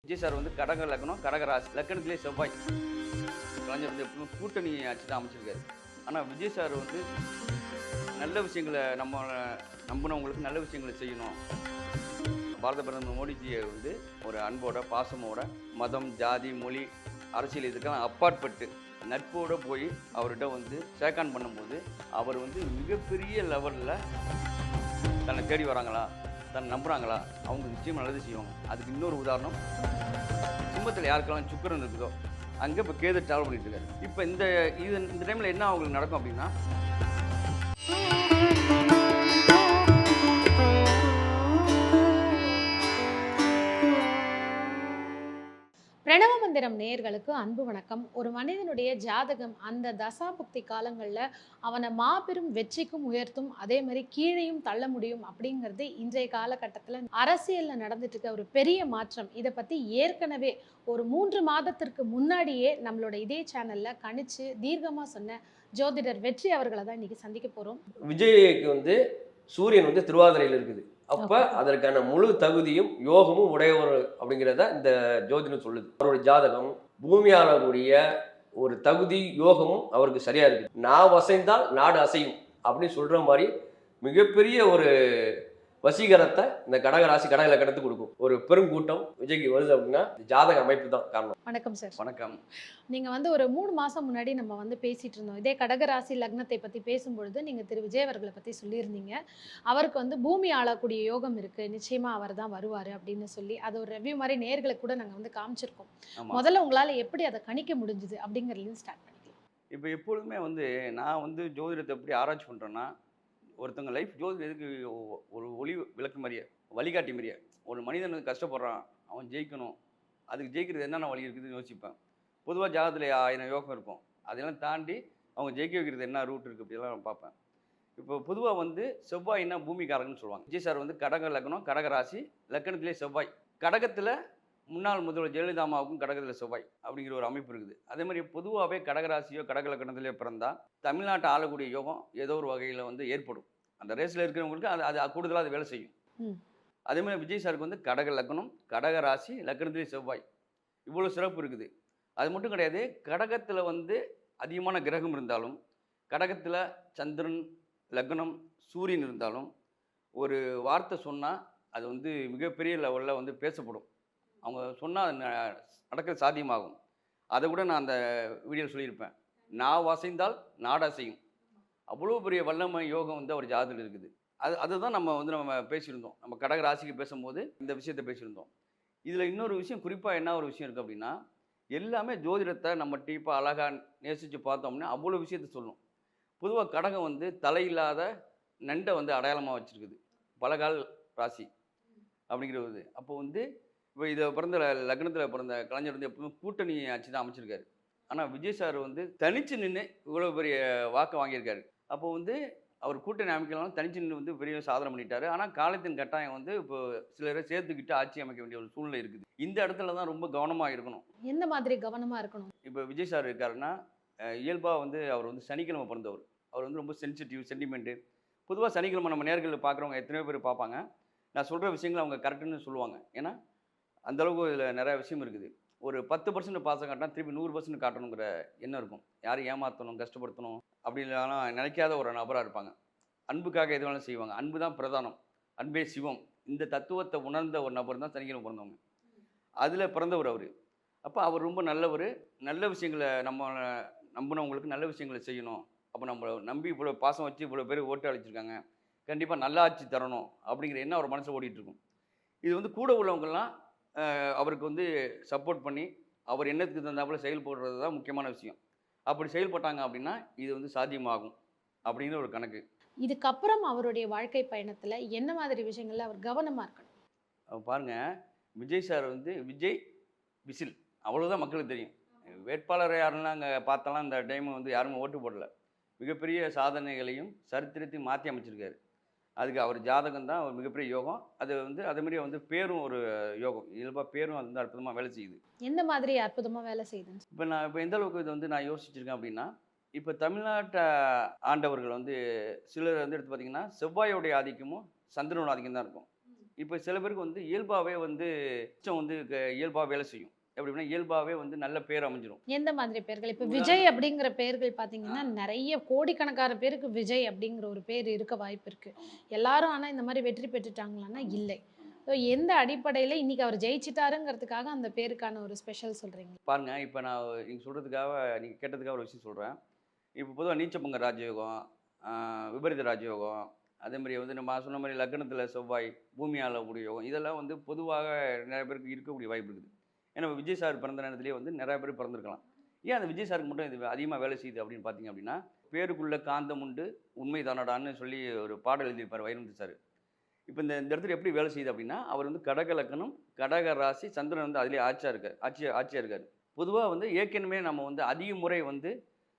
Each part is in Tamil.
விஜய் சார் வந்து கடக லக்னம், கடக ராசி. லக்னத்திலே செவ்வாய். கலைஞர் வந்து எப்பவுமே கூட்டணி ஆட்சி தான் அமைச்சிருக்காரு. ஆனால் விஜய் சார் வந்து நல்ல விஷயங்களை நம்பினவங்களுக்கு நல்ல விஷயங்களை செய்யணும். பாரத பிரதமர் மோடிஜியை வந்து ஒரு அன்போட, பாசமோட, மதம், ஜாதி, மொழி, அரசியல் இதுக்கெல்லாம் அப்பாற்பட்டு நட்போடு போய் அவர்கிட்ட வந்து ஷேக்கான் பண்ணும்போது அவர் வந்து மிகப்பெரிய லெவலில் தன்னை தேடி வராங்களா, தன்னை நம்புகிறாங்களா, அவங்க நிச்சயம் நல்லது செய்வாங்க. அதுக்கு இன்னொரு உதாரணம், சிம்மத்தில் யாருக்கெல்லாம் சுக்கிரன் இருக்குதோ அங்கே இப்போ கேது ட்ராவல் பண்ணிட்டு இருக்காரு. இப்போ இந்த டைமில் என்ன அவங்களுக்கு நடக்கும் அப்படின்னா, பிரணவ மந்திரம் நேயர்களுக்கு அன்பு வணக்கம். ஒரு மனிதனுடைய ஜாதகம் அந்த தசாபுக்தி காலங்களில் அவனை மாபெரும் வெற்றிக்கும் உயர்த்தும், அதே மாதிரி கீழையும் தள்ள முடியும் அப்படிங்கிறது இன்றைய காலகட்டத்தில் அரசியலில் நடந்துட்டு இருக்க ஒரு பெரிய மாற்றம். இதை பற்றி ஏற்கனவே ஒரு 3 மாதத்திற்கு முன்னாடியே நம்மளோட இதே சேனலில் கணிச்சு தீர்க்கமாக சொன்ன ஜோதிடர் வெற்றி அவர்களை தான் இன்னைக்கு சந்திக்க போகிறோம். விஜய்க்கு வந்து சூரியன் வந்து திருவாதிரையில் இருக்குது. அப்ப அதற்கான முழு தகுதியும் யோகமும் உடையவர் அப்படிங்கிறத இந்த ஜோதிடம் சொல்லுது. அவருடைய ஜாதகம் பூமியாளருடைய ஒரு தகுதி யோகமும் அவருக்கு சரியா இருக்கு. நான் வசைந்தால் நாடு அசையும் அப்படின்னு சொல்ற மாதிரி மிகப்பெரிய ஒரு வசீகரத்தை இந்த கடக ராசி கடக லக்னத்துக்கு கொடுக்கும். ஒரு பெருங்கூட்டம் விஜய்க்கு வருது அப்படின்னா ஜாதக அமைப்பு தான் காரணம். வணக்கம் சார். வணக்கம். நீங்கள் வந்து ஒரு 3 மாதம் முன்னாடி நம்ம வந்து பேசிகிட்டு இருந்தோம். இதே கடகராசி லக்னத்தை பற்றி பேசும்பொழுது நீங்கள் திரு விஜய் அவர்களை பற்றி சொல்லியிருந்தீங்க. அவருக்கு வந்து பூமி ஆளக்கூடிய யோகம் இருக்குது, நிச்சயமாக அவர் தான் வருவார் அப்படின்னு சொல்லி அது ஒரு ரெவ்யூ மாதிரி நேர்களுக்கு கூட நாங்கள் வந்து காமிச்சிருக்கோம். முதல்ல உங்களால் எப்படி அதை கணிக்க முடிஞ்சுது அப்படிங்கிறதுலேருந்து ஸ்டார்ட் பண்ணிக்கலாம். இப்போ எப்பொழுதுமே வந்து நான் வந்து ஜோதிடத்தை எப்படி ஆராய்ச்சி பண்ணுறேன்னா, ஒருத்தவங்க லைஃப் ஜோதிடம் எதுக்கு ஒரு ஒளி விளக்கு மாதிரியே, வழிகாட்டி மாதிரியே. ஒரு மனிதன் வந்து கஷ்டப்படுறான், அவன் ஜெயிக்கணும், அதுக்கு ஜெயிக்கிறது என்னென்ன வழி இருக்குதுன்னு யோசிப்பேன். பொதுவாக ஜாதகத்தில் 1000 யோகம் இருக்கும், அதெல்லாம் தாண்டி அவங்க ஜெயிக்க வைக்கிறது என்ன ரூட் இருக்குது அப்படிலாம் நான் பார்ப்பேன். இப்போ பொதுவாக வந்து செவ்வாய்னா பூமிக்காரங்கன்னு சொல்லுவாங்க. விஜய் சார் வந்து கடக லக்னம், கடக ராசி, லக்னத்திலே செவ்வாய். கடகத்தில் முன்னாள் முதல்வர் ஜெயலலிதா அம்மாவுக்கும் கடகத்தில் செவ்வாய் அப்படிங்கிற ஒரு அமைப்பு இருக்குது. அதே மாதிரி பொதுவாகவே கடகராசியோ கடக லக்னத்திலே பிறந்தால் தமிழ்நாட்டை ஆளக்கூடிய யோகம் ஏதோ ஒரு வகையில் வந்து ஏற்படும். அந்த ரேஸில் இருக்கிறவங்களுக்கு அது கூடுதலாக அது வேலை செய்யும். அதே மாதிரி விஜய் சாருக்கு வந்து கடக லக்னம், கடக ராசி, லக்னத்திலே செவ்வாய், இவ்வளோ சிறப்பு இருக்குது. அது மட்டும் கிடையாது, கடகத்தில் வந்து அதிகமான கிரகம் இருந்தாலும், கடகத்தில் சந்திரன், லக்னம், சூரியன் இருந்தாலும் ஒரு வார்த்தை சொன்னால் அது வந்து மிகப்பெரிய லெவலில் வந்து பேசப்படும். அவங்க சொன்னால் நடக்கிறது சாத்தியமாகும். அதை கூட நான் அந்த வீடியோவில் சொல்லியிருப்பேன். நான் வசைந்தால் நாடு அசையும், அவ்வளோ பெரிய வல்லமை யோகம் வந்து அவர் ஜாதகத்தில் இருக்குது. அதுதான் நம்ம பேசியிருந்தோம். நம்ம கடக ராசிக்கு பேசும்போது இந்த விஷயத்தை பேசியிருந்தோம். இதில் இன்னொரு விஷயம், குறிப்பாக என்ன ஒரு விஷயம் இருக்குது அப்படின்னா, எல்லாமே ஜோதிடத்தை நம்ம டீப்பாக அழகாக நேசித்து பார்த்தோம்னா அவ்வளோ விஷயத்தை சொல்லணும். பொதுவாக கடகம் வந்து தலையில்லாத நண்டை வந்து அடையாளமாக வச்சுருக்குது, பலகால் ராசி அப்படிங்கிறது. அப்போ வந்து இப்போ இதை பிறந்த லக்னத்தில் பிறந்த கலைஞர் வந்து எப்பவுமே கூட்டணி ஆட்சி தான் அமைச்சிருக்காரு. ஆனால் விஜய் சார் வந்து தனிச்சு நின்று இவ்வளோ பெரிய வாக்கை வாங்கியிருக்காரு. அப்போ வந்து அவர் கூட்டணி அமைக்கலாம் தனிச்சு நின்று வந்து பெரிய சாதனை பண்ணிட்டாரு. ஆனால் காலத்தின் கட்டாயம் வந்து இப்போ சிலரை சேர்த்துக்கிட்டு ஆட்சி அமைக்க வேண்டிய ஒரு சூழ்நிலை இருக்குது. இந்த இடத்துல தான் ரொம்ப கவனமாக இருக்கணும். எந்த மாதிரி கவனமாக இருக்கணும்? இப்போ விஜய் சார் இருக்காருன்னா, இயல்பாக வந்து அவர் வந்து சனிக்கிழமை பிறந்தவர். அவர் வந்து ரொம்ப சென்சிட்டிவ், சென்டிமெண்ட்டு. பொதுவாக சனிக்கிழமை நம்ம நேர்களில் பார்க்குறவங்க எத்தனையோ பேர் பார்ப்பாங்க. நான் சொல்கிற விஷயங்கள் அவங்க கரெக்டுன்னு சொல்லுவாங்க. ஏன்னா அந்தளவுக்கு இதில் நிறையா விஷயம் இருக்குது. ஒரு 10% பாசம் காட்டினா திருப்பி 100% காட்டணுங்கிற எண்ணம் இருக்கும். யாரும் ஏமாற்றணும், கஷ்டப்படுத்தணும் அப்படிலாம் நினைக்காத ஒரு நபராக இருப்பாங்க. அன்புக்காக எது வேணாலும் செய்வாங்க. அன்பு தான் பிரதானம், அன்பே சிவம். இந்த தத்துவத்தை உணர்ந்த ஒரு நபர் தான் சனிக்கிழமை பிறந்தவங்க. அதில் பிறந்தவர் அவர். அப்போ அவர் ரொம்ப நல்லவர். நல்ல விஷயங்களை நம்பினவங்களுக்கு நல்ல விஷயங்களை செய்யணும். அப்போ நம்மளை நம்பி இவ்வளோ பாசம் வச்சு இவ்வளோ பேர் ஓட்டு அளிச்சிருக்காங்க, கண்டிப்பாக நல்ல ஆட்சி தரணும் அப்படிங்கிற எண்ணம் அவர் மனசில் ஓடிட்டுருக்கும். இது வந்து கூட உள்ளவங்கெல்லாம் அவருக்கு வந்து சப்போர்ட் பண்ணி அவர் எண்ணத்துக்கு தந்தாப்புல செயல்படுறது தான் முக்கியமான விஷயம். அப்படி செயல்பட்டாங்க அப்படின்னா இது வந்து சாத்தியமாகும் அப்படிங்கிற ஒரு கணக்கு. இதுக்கப்புறம் அவருடைய வாழ்க்கை பயணத்தில் என்ன மாதிரி விஷயங்கள்ல அவர் கவனமாக இருக்கணும்? பாருங்கள், விஜய் சார் வந்து விஜய் விசில் அவ்வளோதான் மக்களுக்கு தெரியும். வேட்பாளர் யாருன்னா அங்கே பார்த்தாலாம் இந்த டைம் வந்து யாருமே ஓட்டு போடலை. மிகப்பெரிய சாதனைகளையும் சரித்திரத்தையும் மாற்றி அமைச்சிருக்காரு. அதுக்கு அவர் ஜாதகம் தான் ஒரு மிகப்பெரிய யோகம். அது வந்து அதேமாதிரி வந்து பேரும் ஒரு யோகம். இயல்பாக பேரும் வந்து அற்புதமாக வேலை செய்யுது. எந்த மாதிரி அற்புதமாக வேலை செய்யுதுன்னு இப்போ எந்த அளவுக்கு இது வந்து நான் யோசிச்சிருக்கேன் அப்படின்னா, இப்போ தமிழ்நாட்டை ஆண்டவர்கள் வந்து சிலர் வந்து எடுத்து பார்த்தீங்கன்னா செவ்வாயோடைய ஆதிக்கமும் சந்திரனோட ஆதிக்கம் தான் இருக்கும். இப்போ சில பேருக்கு வந்து இயல்பாகவே வந்து இஷ்டம் வந்து இயல்பாக வேலை செய்யும். எப்படின்னா இயல்பாகவே வந்து நல்ல பேர் அமைஞ்சிரும். எந்த மாதிரி பேர்கள்? இப்ப விஜய் அப்படிங்கிற பெயர்கள் பார்த்தீங்கன்னா, நெறைய கோடிக்கணக்கான பேருக்கு விஜய் அப்படிங்கிற ஒரு பேர் இருக்க வாய்ப்பு இருக்கு. எல்லாரும் ஆனா இந்த மாரி வெற்றி பெற்றுட்டாங்களான்னா இல்லை. ஸோ எந்த அடிப்படையில இன்னைக்கு அவர் ஜெயிச்சிட்டாருங்கிறதுக்காக அந்த பேருக்கான ஒரு ஸ்பெஷல் சொல்றீங்க? பாருங்க, இப்போ நான் நீங்க சொல்றதுக்காக நீங்க கேட்டதுக்காக ஒரு விஷயம் சொல்றேன். இப்போ பொதுவா நீச்சபங்க ராஜயோகம், விபரீத ராஜயோகம், அதே மாரி வந்து நம்ம சொன்ன மாரி லக்னத்தில செவ்வாய், பூமியால கூடிய யோகம், இதெல்லாம் வந்து பொதுவாக நிறைய பேருக்கு இருக்கக்கூடிய வாய்ப்பு இருக்குது. ஏன்னா விஜய் சார் பிறந்த நேரத்திலேயே வந்து நிறைய பேர் பிறந்திருக்கலாம். ஏன் அந்த விஜய் சாருக்கு மட்டும் இது அதிகமாக வேலை செய்யுது அப்படின்னு பார்த்தீங்க அப்படின்னா, பேருக்குள்ள காந்தம் உண்டு உண்மை தானடான்னு சொல்லி ஒரு பாடல் எழுதியிருப்பார் வைரமுத்து சார். இப்போ இந்த இந்த இடத்துல எப்படி வேலை செய்யுது அப்படின்னா, அவர் வந்து கடக லக்னம், கடக ராசி, சந்திரன் வந்து அதிலேயே ஆட்சியா இருக்காரு. பொதுவாக வந்து ஏற்கனவே நம்ம வந்து அதிக முறை வந்து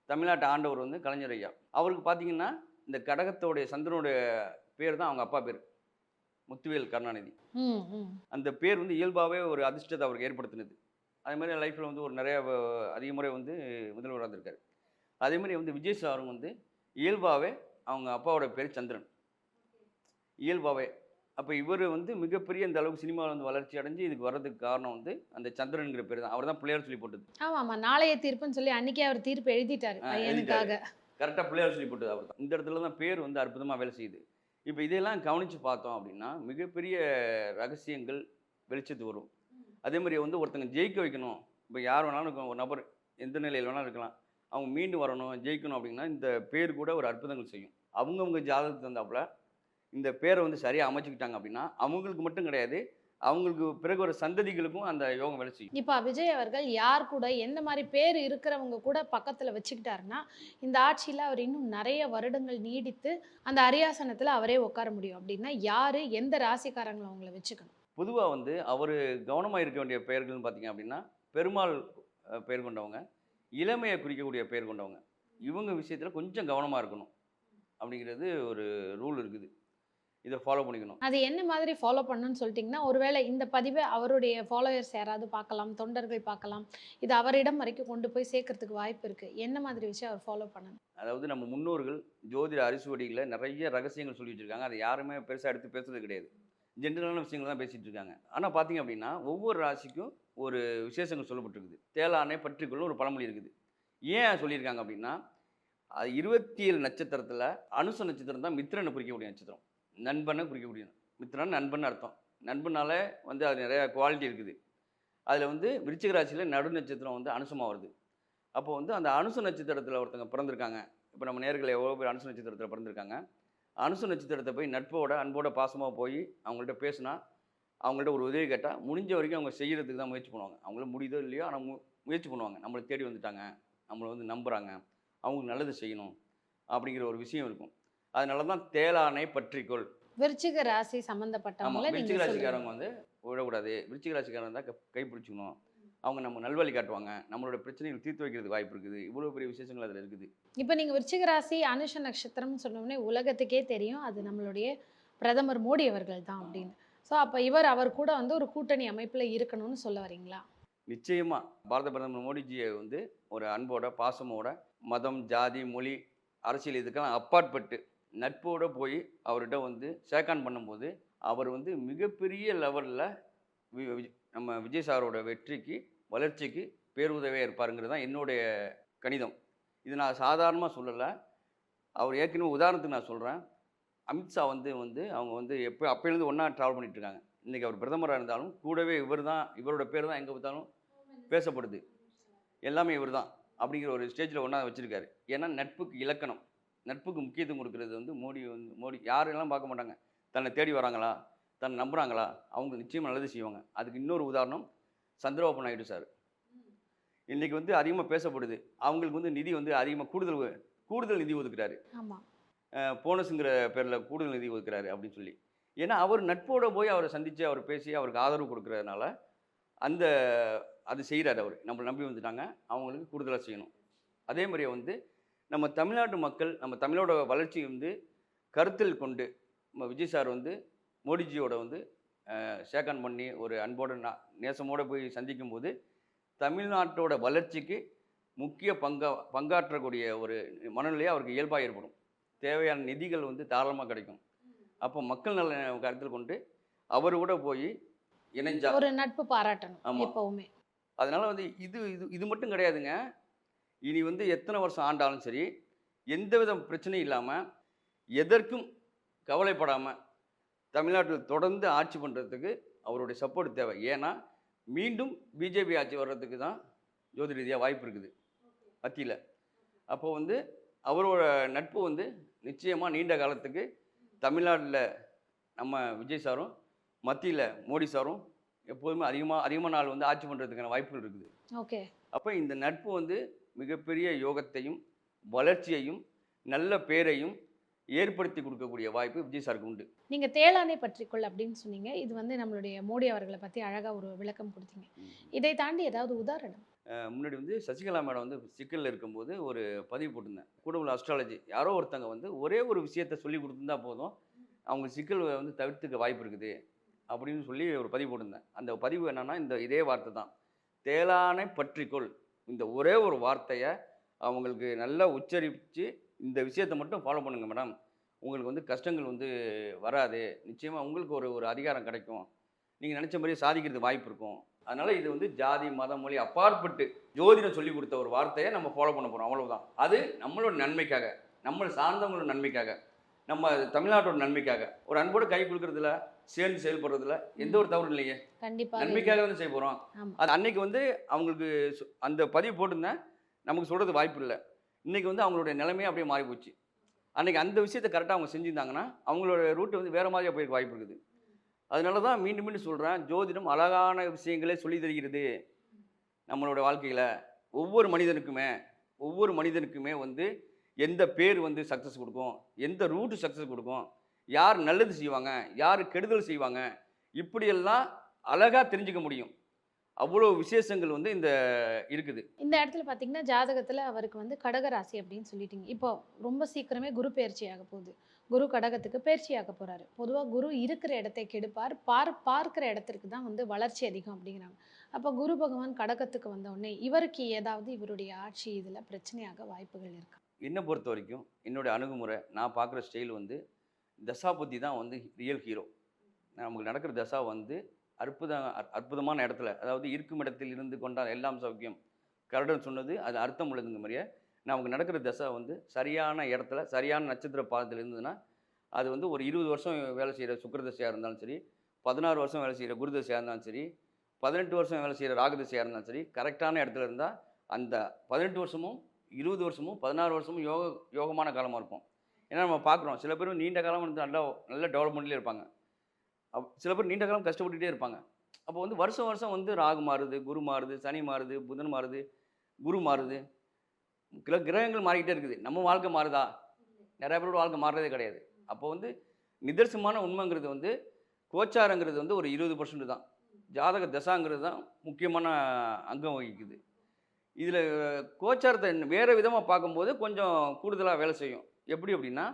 தமிழ்நாட்டை ஆண்டவர் வந்து கலைஞர் ஐயா. அவருக்கு பார்த்தீங்கன்னா, இந்த கடகத்தோடைய சந்திரனுடைய பேர் தான் அவங்க அப்பா பேர். முத்துவேல் கருணாநிதி. ம், ம். அந்த பேர் வந்து இயல்பாகவே ஒரு அதிர்ஷ்டத்தை அவருக்கு ஏற்படுத்தினது. அதே மாதிரி லைஃப்பில் வந்து ஒரு நிறைய அதிக முறை வந்து முதல்வராக இருந்திருக்காரு. அதே மாதிரி வந்து விஜய் சாரும் வந்து இயல்பாகவே அவங்க அப்பாவோட பேர் சந்திரன். இயல்பாகவே. அப்போ இவர் வந்து மிகப்பெரிய இந்த அளவுக்கு சினிமாவில் வந்து வளர்ச்சி அடைஞ்சு இதுக்கு வர்றதுக்கு காரணம் வந்து அந்த சந்திரன்கிற பேர் தான். அவர் தான் பிள்ளையார் சொல்லி போட்டது. ஆமாமா. நாளைய தீர்ப்புன்னு சொல்லி அன்னைக்கே அவர் தீர்ப்பு எழுதிட்டாரு பையனுக்காக. கரெக்டாக பிள்ளையார் சொல்லி போட்டது அவர் தான். இந்த இடத்துல தான் பேர் வந்து அற்புதமாக வேலை செய்யுது. இப்போ இதெல்லாம் கவனித்து பார்த்தோம் அப்படின்னா மிகப்பெரிய ரகசியங்கள் வெளிச்சத்துக்கு வரும். அதே மாதிரி வந்து ஒருத்தங்க ஜெயிக்க வைக்கணும். இப்போ யார் வேணாலும் இருக்கும், ஒரு நபர் எந்த நிலையில் வேணாலும் இருக்கலாம். அவங்க மீண்டு வரணும், ஜெயிக்கணும் அப்படின்னா இந்த பேர் கூட ஒரு அற்புதங்கள் செய்யும். அவங்கவுங்க ஜாதகத்துக்கு தகுந்தாப்புல இந்த பேரை வந்து சரியாக அமைச்சுக்கிட்டாங்க அப்படின்னா அவங்களுக்கு மட்டும் கிடையாது, அவங்களுக்கு பிறகு ஒரு சந்ததிகளுக்கும் அந்த யோகம் வேலை செய்யும். இப்ப விஜய் அவர்கள் யார் கூட எந்த மாதிரி பேர் இருக்கிறவங்க கூட பக்கத்துல வச்சுக்கிட்டாருன்னா, இந்த ஆட்சியில அவர் இன்னும் நிறைய வருடங்கள் நீடித்து அந்த அரியாசனத்துல அவரே உட்கார முடியும் அப்படின்னா, யாரு எந்த ராசிக்காரங்களை அவங்கள வச்சுக்கணும்? பொதுவாக வந்து அவர் கவனமாக இருக்க வேண்டிய பெயர்கள்னு பார்த்தீங்க அப்படின்னா, பெருமாள் பெயர் கொண்டவங்க, இளமையை குறிக்கக்கூடிய பெயர் கொண்டவங்க. இவங்க விஷயத்தில் கொஞ்சம் கவனமாக இருக்கணும் அப்படிங்கிறது ஒரு ரூல் இருக்குது. இதை ஃபாலோ பண்ணிக்கணும். அது என்ன மாதிரி ஃபாலோ பண்ணணும்னு சொல்லிட்டீங்கன்னா, ஒருவேளை இந்த பதிவை அவருடைய ஃபாலோயர்ஸ் யாராவது பார்க்கலாம், தொண்டர்கள் பார்க்கலாம். இது அவரிடம் வரைக்கும் கொண்டு போய் சேர்க்கறதுக்கு வாய்ப்பு இருக்கு. என்ன மாதிரி விஷயம் அவர் ஃபாலோ பண்ணணும்? அதாவது நம்ம முன்னோர்கள் ஜோதிட அரிசுவடிகளில் நிறைய ரகசியங்கள் சொல்லி வச்சுருக்காங்க. அதை யாருமே பெருசாக எடுத்து பேசுறது கிடையாது. ஜென்ரலான விஷயங்கள் தான் பேசிகிட்டு இருக்காங்க. ஆனால் பார்த்தீங்க அப்படின்னா ஒவ்வொரு ராசிக்கும் ஒரு விசேஷங்கள் சொல்லப்பட்டிருக்குது. தேளானை பற்றிக்கொள்ளும் ஒரு பழமொழி இருக்குது. ஏன் சொல்லியிருக்காங்க அப்படின்னா, அது 27 நட்சத்திரத்தில் அனுச நட்சத்திரம் தான் மித்திரனை குறிக்கக்கூடிய நட்சத்திரம். நண்பனை குறிக்கக்கூடிய மித்திரன் நண்பன் அர்த்தம். நண்பனால வந்து அது நிறையா குவாலிட்டி இருக்குது. அதில் வந்து விருச்சிக ராசியில் நடு நட்சத்திரம் வந்து அனுசமாக வருது. அப்போ வந்து அந்த அனுச நட்சத்திரத்தில் ஒருத்தங்க பிறந்திருக்காங்க. இப்போ நம்ம நேயர்கள் எவ்வளோ பேர் அனுச நட்சத்திரத்தில் பிறந்திருக்காங்க. அனுச நட்சத்திரத்தை போய் நட்போட அன்போட பாசமாக போய் அவங்கள்ட்ட பேசினா, அவங்கள்ட்ட ஒரு உதவி கேட்டால் முடிஞ்ச வரைக்கும் அவங்க செய்கிறதுக்கு தான் முயற்சி பண்ணுவாங்க. அவங்களால முடியுதோ இல்லையோ ஆனால் முயற்சி பண்ணுவாங்க. நம்மளை தேடி வந்துட்டாங்க, நம்மளை வந்து நம்புகிறாங்க, அவங்களுக்கு நல்லது செய்யணும் அப்படிங்கிற ஒரு விஷயம் இருக்கும். அதனால தான் தேளானை பற்றிக்கொள். விருச்சிக ராசி ஆமாம், சம்பந்தப்பட்டவங்கள விருச்சிக நீங்க சொல்றீங்க. ராசிக்காரங்க வந்து விடக்கூடாது. விருச்சிக ராசிக்காரங்க தான் கைப்பிடிச்சிக்கணும். அவங்க நம்ம நல்வழி காட்டுவாங்க, நம்மளோட பிரச்சனைகள் தீர்த்து வைக்கிறதுக்கு வாய்ப்பு இருக்குது. இவ்வளோ பெரிய விசேஷங்கள் அதில் இருக்குது. இப்ப நீங்க விருச்சிக ராசி அனுஷ நட்சத்திரம்னு சொன்ன உடனே உலகத்துக்கே தெரியும் அது நம்மளுடைய பிரதமர் மோடி அவர்கள் தான் அப்படின்னு. ஸோ அப்ப அவர் கூட வந்து ஒரு கூட்டணி அமைப்புல இருக்கணும்னு சொல்ல வரீங்களா? நிச்சயமாக பாரத பிரதமர் மோடிஜியை வந்து ஒரு அன்போட பாசமோட மதம் ஜாதி மொழி அரசியல் இதுக்கெல்லாம் அப்பாற்பட்டு நட்போட போய் அவர்கிட்ட வந்து ஷேக்கான் பண்ணும்போது அவர் வந்து மிகப்பெரிய லெவலில் நம்ம விஜய் சாரோட வெற்றிக்கு வளர்ச்சிக்கு பேருதவியாக இருப்பாருங்கிறது தான் என்னுடைய கணிதம். இது நான் சாதாரணமாக சொல்லலை. அவர் ஏற்கனவே உதாரணத்துக்கு நான் சொல்கிறேன். அமித்ஷா வந்து அவங்க வந்து அப்போலேருந்து ஒன்றா ட்ராவல் பண்ணிட்டு இருக்காங்க. இன்றைக்கி அவர் பிரதமராக இருந்தாலும் கூடவே இவரோட பேர் தான் எங்கே பார்த்தாலும் பேசப்படுது. எல்லாமே இவர் தான் அப்படிங்கிற ஒரு ஸ்டேஜில் ஒன்றா வச்சுருக்காரு. ஏன்னா நட்புக்கு இலக்கணம், நட்புக்கு முக்கியத்துவம் கொடுக்குறது வந்து மோடி யாரெல்லாம் பார்க்க மாட்டாங்க. தன்னை தேடி வராங்களா, தன்னை நம்புகிறாங்களா, அவங்க நிச்சயமாக நல்லது செய்வாங்க. அதுக்கு இன்னொரு உதாரணம் சந்திரபாபு நாயுடு சார். இன்றைக்கி வந்து அதிகமாக பேசப்படுது. அவங்களுக்கு வந்து நிதி வந்து அதிகமாக கூடுதல் நிதி ஒதுக்குறாரு. ஆமா. போனஸுங்கிற பேரில் கூடுதல் நிதி ஒதுக்குறாரு அப்படின்னு சொல்லி. ஏன்னா அவர் நட்போடு போய் அவரை சந்தித்து அவர் பேசி அவருக்கு ஆதரவு கொடுக்குறதுனால அது செய்கிறாரு. அவர் நம்மளை நம்பி வந்துட்டாங்க, அவங்களுக்கு கூடுதலாக செய்யணும். அதே மாதிரியே வந்து நம்ம தமிழ்நாட்டு மக்கள் நம்ம தமிழோட வளர்ச்சி வந்து கருத்தில் கொண்டு நம்ம விஜய் சார் வந்து மோடிஜியோட வந்து ஷேக்கான் பண்ணி ஒரு அன்போட நேசமோடு போய் சந்திக்கும் போது தமிழ்நாட்டோட வளர்ச்சிக்கு முக்கிய பங்காற்றக்கூடிய ஒரு மனநிலையாக அவருக்கு இயல்பாக ஏற்படும். தேவையான நிதிகள் வந்து தாராளமாக கிடைக்கும். அப்போ மக்கள் நல கருத்தில் கொண்டு அவர் கூட போய் இணைஞ்சா. ஒரு நட்பு பாராட்டணும் ஆமா. எப்பவுமே. அதனால வந்து இது இது இது மட்டும் கிடையாதுங்க. இனி வந்து எத்தனை வருஷம் ஆண்டாலும் சரி, எந்தவித பிரச்சனையும் இல்லாம, எதற்கும் கவலைப்படாம, தமிழ்நாட்டில் தொடர்ந்து ஆட்சி பண்றதுக்கு அவருடைய சப்போர்ட் தேவை. ஏன்னா, மீண்டும் பிஜேபி ஆட்சி வர்றதுக்கு தான் ஜோதிட ரீதியா வாய்ப்பு இருக்குது மத்தியில. அப்போ வந்து அவரோட நட்பு வந்து நிச்சயமா நீண்ட காலத்துக்கு தமிழ்நாட்டில நம்ம விஜய் சாரும், மத்தியில மோடி சாரும் எப்போதுமே அதிகமான நாள் வந்து ஆட்சி பண்றதுக்கான வாய்ப்புகள் இருக்குது. ஓகே. அப்ப இந்த நட்பு வந்து மிகப்பெரிய யோகத்தையும், வளர்ச்சியையும், நல்ல பேரையும் ஏற்படுத்தி கொடுக்கக்கூடிய வாய்ப்பு விஜய் சாருக்கு உண்டு. நீங்க தேளானை பற்றிக்கொள் அப்படின்னு சொன்னீங்க. இது வந்து நம்மளுடைய மோடி அவர்களை பத்தி அழகா ஒரு விளக்கம் கொடுத்தீங்க. இதை தாண்டி ஏதாவது உதாரணம்? முன்னாடி வந்து சசிகலா மேடம் வந்து சிக்கல்ல இருக்கும்போது ஒரு பதிவு போட்டிருந்தேன். கூட உள்ள அஸ்ட்ராலஜி யாரோ ஒருத்தங்க வந்து ஒரே ஒரு விஷயத்த சொல்லி கொடுத்துருந்தா போதும், அவங்க சிக்கல் வந்து தவிர்த்துக்க வாய்ப்பு இருக்குது அப்படின்னு சொல்லி ஒரு பதிவு போட்டிருந்தேன். அந்த பதிவு என்னன்னா இதே வார்த்தை தான். தேளானை பற்றிக்கொள். இந்த ஒரே ஒரு வார்த்தையை அவங்களுக்கு நல்லா உச்சரித்து இந்த விஷயத்தை மட்டும் ஃபாலோ பண்ணுங்க மேடம். உங்களுக்கு வந்து கஷ்டங்கள் வந்து வராது. நிச்சயமாக உங்களுக்கு ஒரு அதிகாரம் கிடைக்கும். நீங்கள் நினச்ச மாதிரியே சாதிக்கிறதுக்கு வாய்ப்பு இருக்கும். அதனால் இது வந்து ஜாதி, மதம், மொழி அப்பாற்பட்டு ஜோதிடம் சொல்லி கொடுத்த ஒரு வார்த்தையை நம்ம ஃபாலோ பண்ண போகிறோம். அவ்வளவுதான். அது நம்மளோட நன்மைக்காக, நம்மளை சார்ந்தவங்களோட நன்மைக்காக, நம்ம தமிழ்நாட்டோட நன்மைக்காக, ஒரு அன்போடு கை கொடுக்கறதுல, சேர்ந்து செயல்படுறதுல எந்த ஒரு தவறும் இல்லையே. கண்டிப்பா. நன்மைக்காக வந்து செய்ய போகிறோம். ஆமா. அது அன்னைக்கு வந்து அவங்களுக்கு அந்த பதிவு போட்டிருந்தேன், நமக்கு சொல்கிறது வாய்ப்பு இல்லை. இன்றைக்கி வந்து அவங்களுடைய நிலைமையே அப்படியே மாறி போச்சு. அன்றைக்கி அந்த விஷயத்தை கரெக்டாக அவங்க செஞ்சுருந்தாங்கன்னா அவங்களோட ரூட்டு வந்து வேறு மாதிரியாக போயிருக்க வாய்ப்பு இருக்குது. அதனால தான் மீண்டும் மீண்டும் சொல்கிறேன், ஜோதிடம் அழகான விஷயங்களே சொல்லி தருகிறது. நம்மளோட வாழ்க்கையில் ஒவ்வொரு மனிதனுக்குமே வந்து எந்த பேர் வந்து சக்ஸஸ் கொடுக்கும், எந்த ரூட்டு சக்ஸஸ் கொடுக்கும், யார் நல்லது செய்வாங்க, யார் கெடுதல் செய்வாங்க, இப்படியெல்லாம் அழகாக தெரிஞ்சுக்க முடியும். அவ்வளோ விசேஷங்கள் வந்து இருக்குது. இந்த இடத்துல பார்த்தீங்கன்னா ஜாதகத்தில் அவருக்கு வந்து கடகராசி அப்படின்னு சொல்லிட்டீங்க. இப்போ ரொம்ப சீக்கிரமே குரு பயிற்சியாக போகுது. குரு கடகத்துக்கு பயிற்சியாக போகிறாரு. பொதுவாக குரு இருக்கிற இடத்தை கெடுப்பார், பார்க்கிற இடத்திற்கு தான் வந்து வளர்ச்சி அதிகம் அப்படிங்கிறாங்க. அப்போ குரு பகவான் கடகத்துக்கு வந்த உடனே இவருக்கு ஏதாவது இவருடைய ஆட்சி இதில் பிரச்சனையாக வாய்ப்புகள் இருக்கா? என்னை பொறுத்த வரைக்கும் என்னுடைய அணுகுமுறை, நான் பார்க்குற ஸ்டைல் வந்து தசாபுத்தி தான் வந்து ரியல் ஹீரோ. நமக்கு நடக்கிற தசா வந்து அற்புதமான இடத்துல, அதாவது இருக்கும் இடத்தில் இருந்து கொண்டால் எல்லாம் சௌக்கியம், கருடன் சொன்னது அது அர்த்தம் உள்ளதுங்க மாதிரியே நமக்கு நடக்கிற தசை வந்து சரியான இடத்துல சரியான நட்சத்திர பாதத்தில் இருந்ததுன்னா அது வந்து ஒரு 20 வருஷம் வேலை செய்கிற சுக்கிர தசையாக இருந்தாலும் சரி, 16 வருஷம் வேலை செய்கிற குரு தசையாக இருந்தாலும் சரி, 18 வருஷம் வேலை செய்கிற ராகு தசையாக இருந்தாலும் சரி, கரெக்டான இடத்துல இருந்தால் அந்த 18 வருஷமும் 20 வருஷமும் 16 வருஷமும் யோகமான காலமாக இருக்கும். ஏன்னா நம்ம பார்க்குறோம், சில பேர் நீண்ட காலம் வந்து நல்ல டெவலப்மெண்ட்லேயே இருப்பாங்க. சில பேர் நீண்ட காலம் கஷ்டப்பட்டுகிட்டே இருப்பாங்க. அப்போ வந்து வருஷம் வருஷம் வந்து ராகு மாறுது, குரு மாறுது, சனி மாறுது, புதன் மாறுது, குரு மாறுது, கிரகங்கள் மாறிக்கிட்டே இருக்குது. நம்ம வாழ்க்கை மாறுதா? நிறைய பேரோட வாழ்க்கை மாறுறதே கிடையாது. அப்போ வந்து நிதர்சனமான உண்மைங்கிறது வந்து கோச்சாரங்கிறது வந்து ஒரு 20% தான். ஜாதக தசாங்கிறது தான் முக்கியமான அங்கம் வகிக்குது. இதில் கோச்சாரத்தை வேறு விதமாக பார்க்கும்போது கொஞ்சம் கூடுதலாக வேலை செய்யும். எப்படி அப்படின்னா,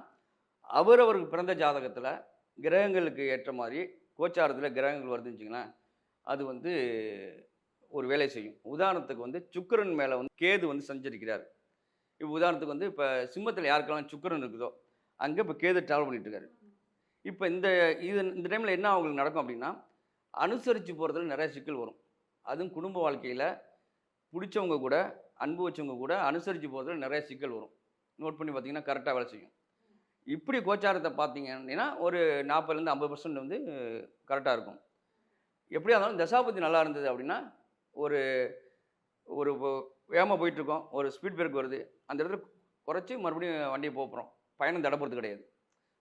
அவருக்கு பிறந்த ஜாதகத்தில் கிரகங்களுக்கு ஏற்ற மாதிரி கோச்சாரத்தில் கிரகங்கள் வருதுன்னு வச்சுங்களேன், அது வந்து ஒரு வேலை செய்யும். உதாரணத்துக்கு வந்து சுக்கிரன் மேலே வந்து கேது வந்து சஞ்சரிக்கிறார். இப்போ உதாரணத்துக்கு வந்து இப்போ சிம்மத்தில் யாருக்கெல்லாம் சுக்கிரன் இருக்குதோ அங்கே இப்போ கேது ட்ராவல் பண்ணிட்டு இருக்காரு. இப்போ இந்த டைமில் என்ன அவங்களுக்கு நடக்கும் அப்படின்னா, அனுசரித்து போகிறதுல நிறைய சிக்கல் வரும். அதுவும் குடும்ப வாழ்க்கையில் பிடிச்சவங்க கூட, அன்பு வச்சவங்க கூட அனுசரித்து போகிறதுல நிறைய சிக்கல் வரும். நோட் பண்ணி பார்த்தீங்கன்னா கரெக்டாக வேலை செய்யும். இப்படி கோச்சாரத்தை பார்த்தீங்க அப்படின்னா ஒரு 40% 50% வந்து கரெக்டாக இருக்கும். எப்படியா இருந்தாலும் தசாபதி நல்லா இருந்தது அப்படின்னா ஒரு ஒரு வேகமாக போயிட்டுருக்கோம், ஒரு ஸ்பீட் பிரேக் வருது, அந்த இடத்துல குறைச்சி மறுபடியும் வண்டியை போகிறோம், பயணம் தடைப்படுறது கிடையாது.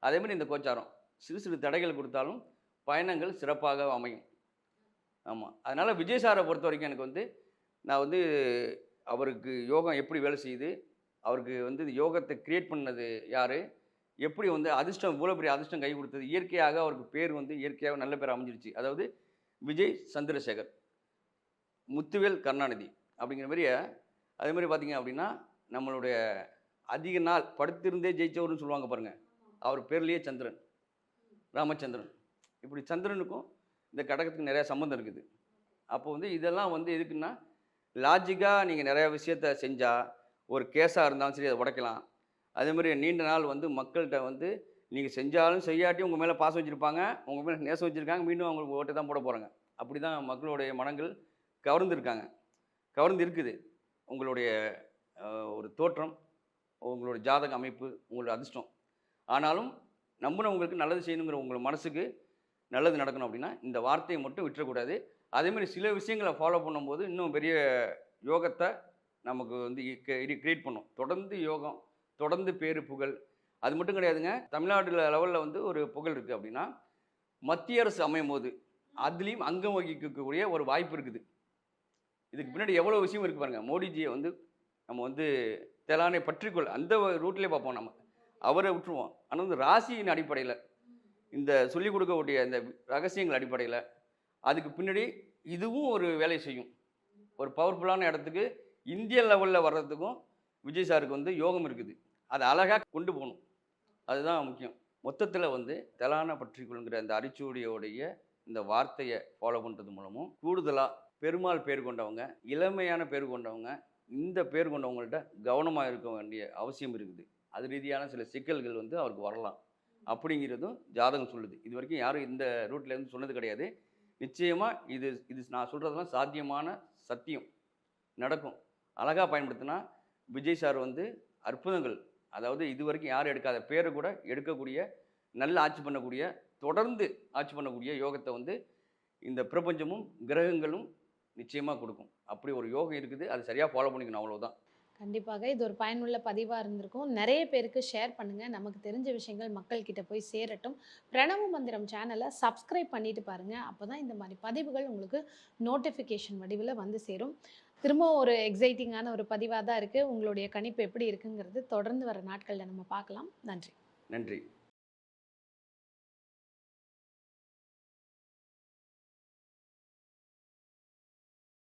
அதேமாதிரி இந்த கோச்சாரம் சிறு சிறு தடைகள் கொடுத்தாலும் பயணங்கள் சிறப்பாக அமையும். ஆமாம். அதனால் விஜய் சாரை பொறுத்த வரைக்கும் எனக்கு வந்து நான் வந்து அவருக்கு யோகம் எப்படி வேலை செய்யுது, அவருக்கு வந்து யோகத்தை கிரியேட் பண்ணது யார், எப்படி வந்து அதிர்ஷ்டம் இவ்வளோ பெரிய அதிர்ஷ்டம் கை கொடுத்தது, இயற்கையாக அவருக்கு பேர் வந்து இயற்கையாக நல்ல பேர் அமைஞ்சிருச்சு. அதாவது விஜய் சந்திரசேகர், முத்துவேல் கருணாநிதி அப்படிங்கிற மாதிரியே. அதே மாதிரி பார்த்தீங்க அப்படின்னா நம்மளுடைய அதிக நாள் படுத்திருந்தே ஜெயிச்சவர்னு சொல்லுவாங்க பாருங்கள், அவர் பேர்லேயே சந்திரன், ராமச்சந்திரன். இப்படி சந்திரனுக்கும் இந்த கடகத்துக்கு நிறையா சம்மந்தம் இருக்குது. அப்போ வந்து இதெல்லாம் வந்து எதுக்குன்னா, லாஜிக்காக நீங்கள் நிறையா விஷயத்த செஞ்சால் ஒரு கேஸாக இருந்தாலும் சரி அதை உடைக்கலாம். அதே மாதிரி நீண்ட நாள் வந்து மக்கள்கிட்ட வந்து நீங்கள் செஞ்சாலும் செய்யாட்டியும் உங்கள் மேலே பாசம் வச்சுருப்பாங்க, உங்கள் மேலே நேசம் வச்சுருக்காங்க, மீண்டும் அவங்களுக்கு ஓட்டு தான் போட போகிறாங்க. அப்படி தான் மக்களுடைய மனங்கள் கவர்ந்துருக்காங்க, கவர்ந்து இருக்குது. உங்களுடைய ஒரு தோற்றம், உங்களோட ஜாதக அமைப்பு, உங்களோட அதிர்ஷ்டம். ஆனாலும் நம்பினவங்களுக்கு நல்லது செய்யணுங்கிற உங்கள் மனசுக்கு நல்லது நடக்கணும் அப்படின்னா இந்த வார்த்தையை மட்டும் விட்டுறக்கூடாது. அதேமாதிரி சில விஷயங்களை ஃபாலோ பண்ணும்போது இன்னும் பெரிய யோகத்தை நமக்கு வந்து கிரியேட் பண்ணும். தொடர்ந்து யோகம், தொடர்ந்து பேரு புகழ். அது மட்டும் கிடையாதுங்க. தமிழ்நாடு லெவலில் வந்து ஒரு புகழ் இருக்குது அப்படின்னா, மத்திய அரசு அமையும் போது அதுலேயும் அங்கம் வகிக்கக்கூடிய ஒரு வாய்ப்பு இருக்குது. இதுக்கு பின்னாடி எவ்வளோ விஷயம் இருக்குது பாருங்கள். மோடிஜியை வந்து நம்ம வந்து தெலானை பற்றிக்கொள் அந்த ரூட்லேயே பார்ப்போம் நம்ம. அவரை விட்டுருவோம். ஆனால் வந்து ராசியின் அடிப்படையில், இந்த சொல்லிக் கொடுக்கக்கூடிய இந்த ரகசியங்கள் அடிப்படையில், அதுக்கு பின்னாடி இதுவும் ஒரு வேலை செய்யும். ஒரு பவர்ஃபுல்லான இடத்துக்கு இந்திய லெவலில் வர்றதுக்கும் விஜய் சாருக்கு வந்து யோகம் இருக்குது. அதை அழகாக கொண்டு போகணும். அதுதான் முக்கியம். மொத்தத்தில் வந்து தெலானை பற்றிக்கொள்கிற அந்த அரிச்சுவடியோடைய இந்த வார்த்தையை ஃபாலோ பண்ணுறது மூலமும் கூடுதலாக பெருமாள் பேர் கொண்டவங்க, இளமையான பேர் கொண்டவங்க, இந்த பேர் கொண்டவங்கள்ட்ட கவனமாக இருக்க வேண்டிய அவசியம் இருக்குது. அது ரீதியான சில சிக்கல்கள் வந்து அவருக்கு வரலாம் அப்படிங்கிறதும் ஜாதகம் சொல்லுது. இது வரைக்கும் யாரும் இந்த ரூட்லேருந்து சொன்னது கிடையாது. நிச்சயமாக இது நான் சொல்கிறதெல்லாம் சாத்தியமான சத்தியம் நடக்கும். அழகாக பயன்படுத்தினா விஜய் சார் வந்து அற்புதங்கள், அதாவது இது வரைக்கும் யாரும் எடுக்காத பேரை கூட எடுக்கக்கூடிய, நல்ல ஆட்சி பண்ணக்கூடிய, தொடர்ந்து ஆட்சி பண்ணக்கூடிய யோகத்தை வந்து இந்த பிரபஞ்சமும் கிரகங்களும் நிச்சயமாக கொடுக்கும். அப்படி ஒரு யோகம் இருக்குது. அது சரியாக ஃபாலோ பண்ணிக்கணும், அவ்வளோதான். கண்டிப்பாக இது ஒரு பயனுள்ள பதிவாக இருந்திருக்கும். நிறைய பேருக்கு ஷேர் பண்ணுங்கள். நமக்கு தெரிஞ்ச விஷயங்கள் மக்கள்கிட்ட போய் சேரட்டும். பிரணவ மந்திரம் சேனலை சப்ஸ்கிரைப் பண்ணிட்டு பாருங்கள். அப்போ தான் இந்த மாதிரி பதிவுகள் உங்களுக்கு நோட்டிஃபிகேஷன் வடிவில் வந்து சேரும். திரும்பவும் ஒரு எக்ஸைட்டிங்கான ஒரு பதிவாக தான் இருக்குது. உங்களுடைய கணிப்பு எப்படி இருக்குங்கிறது தொடர்ந்து வர நாட்களில் நம்ம பார்க்கலாம். நன்றி. நன்றி.